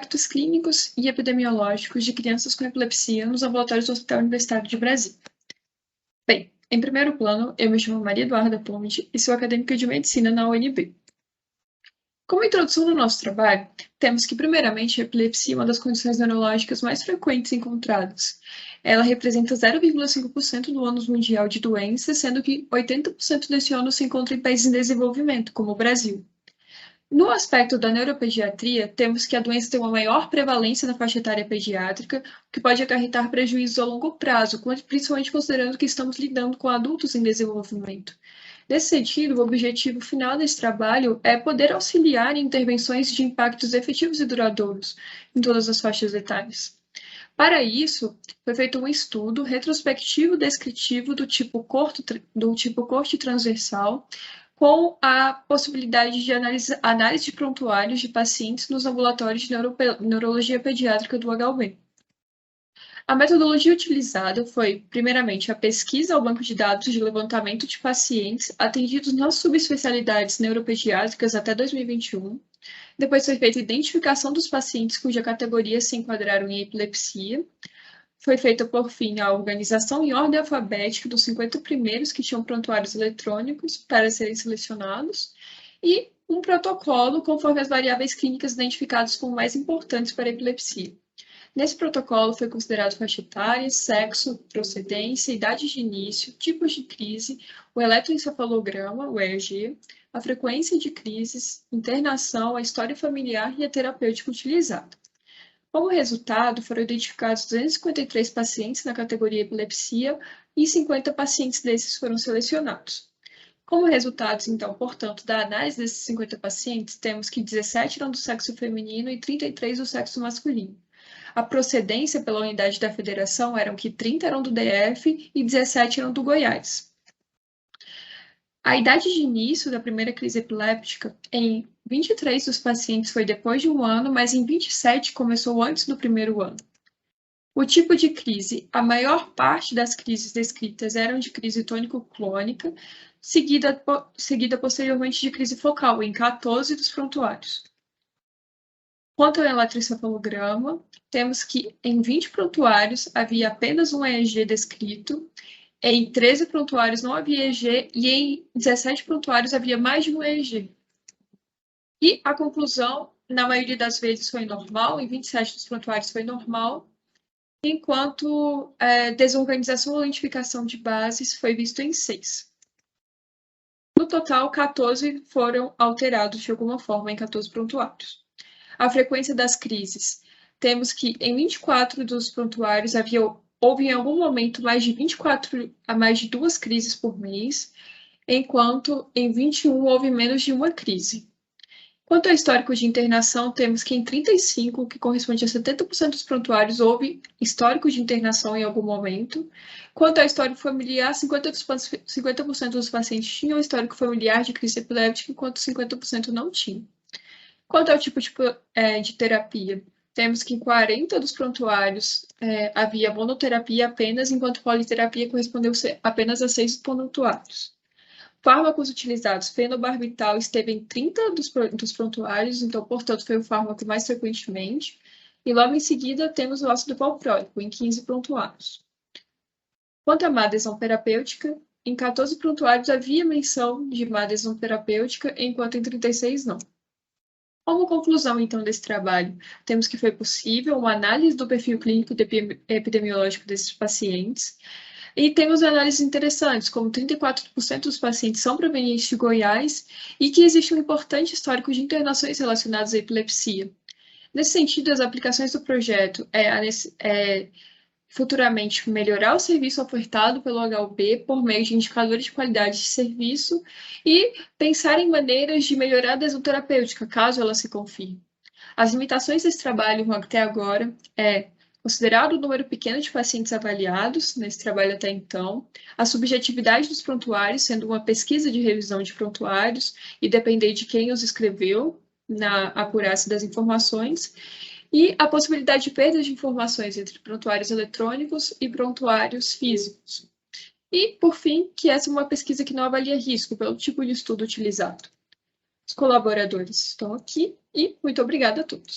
aspectos clínicos e epidemiológicos de crianças com epilepsia nos ambulatórios do Hospital Universitário de Brasília. Bem, em primeiro plano, eu me chamo Maria Eduarda Ponte e sou acadêmica de medicina na UNB. Como introdução do nosso trabalho, temos que, primeiramente, a epilepsia é uma das condições neurológicas mais frequentes encontradas. Ela representa 0,5% do ônus mundial de doenças, sendo que 80% desse ônus se encontra em países em desenvolvimento, como o Brasil. No aspecto da neuropediatria, temos que a doença tem uma maior prevalência na faixa etária pediátrica, o que pode acarretar prejuízos a longo prazo, principalmente considerando que estamos lidando com adultos em desenvolvimento. Nesse sentido, o objetivo final desse trabalho é poder auxiliar em intervenções de impactos efetivos e duradouros em todas as faixas etárias. Para isso, foi feito um estudo retrospectivo descritivo do tipo corte transversal, com a possibilidade de análise de prontuários de pacientes nos ambulatórios de neurologia pediátrica do HUB. A metodologia utilizada foi, primeiramente, a pesquisa ao banco de dados de levantamento de pacientes atendidos nas subespecialidades neuropediátricas até 2021. Depois foi feita a identificação dos pacientes cuja categoria se enquadraram em epilepsia. Foi feita, por fim, a organização em ordem alfabética dos 50 primeiros que tinham prontuários eletrônicos para serem selecionados e um protocolo conforme as variáveis clínicas identificadas como mais importantes para a epilepsia. Nesse protocolo foi considerado faixa etária, sexo, procedência, idade de início, tipos de crise, o eletroencefalograma, o EEG, a frequência de crises, internação, a história familiar e a terapêutica utilizada. Como resultado, foram identificados 253 pacientes na categoria epilepsia e 50 pacientes desses foram selecionados. Como resultados, então, portanto, da análise desses 50 pacientes, temos que 17 eram do sexo feminino e 33 do sexo masculino. A procedência pela unidade da federação eram que 30 eram do DF e 17 eram do Goiás. A idade de início da primeira crise epiléptica em 23 dos pacientes foi depois de um ano, mas em 27 começou antes do primeiro ano. O tipo de crise, a maior parte das crises descritas eram de crise tônico-clônica, seguida posteriormente de crise focal, em 14 dos prontuários. Quanto ao eletroencefalograma, temos que em 20 prontuários havia apenas um EEG descrito, em 13 prontuários não havia EEG e em 17 prontuários havia mais de um EEG. E a conclusão, na maioria das vezes, foi normal, em 27 dos prontuários foi normal, enquanto desorganização ou identificação de bases foi visto em 6. No total, 14 foram alterados de alguma forma em 14 prontuários. A frequência das crises. Temos que em 24 dos prontuários houve em algum momento mais de 24 a mais de 2 crises por mês, enquanto em 21 houve menos de uma crise. Quanto ao histórico de internação, temos que em 35, que corresponde a 70% dos prontuários, houve histórico de internação em algum momento. Quanto ao histórico familiar, 50% dos pacientes tinham histórico familiar de crise epiléptica, enquanto 50% não tinham. Quanto ao tipo de terapia, temos que em 40 dos prontuários havia monoterapia apenas, enquanto politerapia correspondeu apenas a 6 prontuários. Fármacos utilizados, fenobarbital esteve em 30 dos prontuários, então, portanto, foi o fármaco mais frequentemente. E logo em seguida temos o ácido valproico, em 15 prontuários. Quanto à má adesão terapêutica, em 14 prontuários havia menção de má adesão terapêutica, enquanto em 36 não. Como conclusão, então, desse trabalho, temos que foi possível uma análise do perfil clínico e epidemiológico desses pacientes, e temos análises interessantes, como 34% dos pacientes são provenientes de Goiás e que existe um importante histórico de internações relacionadas à epilepsia. Nesse sentido, as aplicações do projeto futuramente melhorar o serviço ofertado pelo HUB por meio de indicadores de qualidade de serviço e pensar em maneiras de melhorar a adesão terapêutica, caso ela se confirme. As limitações desse trabalho até agora considerado o número pequeno de pacientes avaliados nesse trabalho até então, a subjetividade dos prontuários, sendo uma pesquisa de revisão de prontuários e depender de quem os escreveu na acurácia das informações, e a possibilidade de perda de informações entre prontuários eletrônicos e prontuários físicos. E, por fim, que essa é uma pesquisa que não avalia risco pelo tipo de estudo utilizado. Os colaboradores estão aqui e muito obrigada a todos.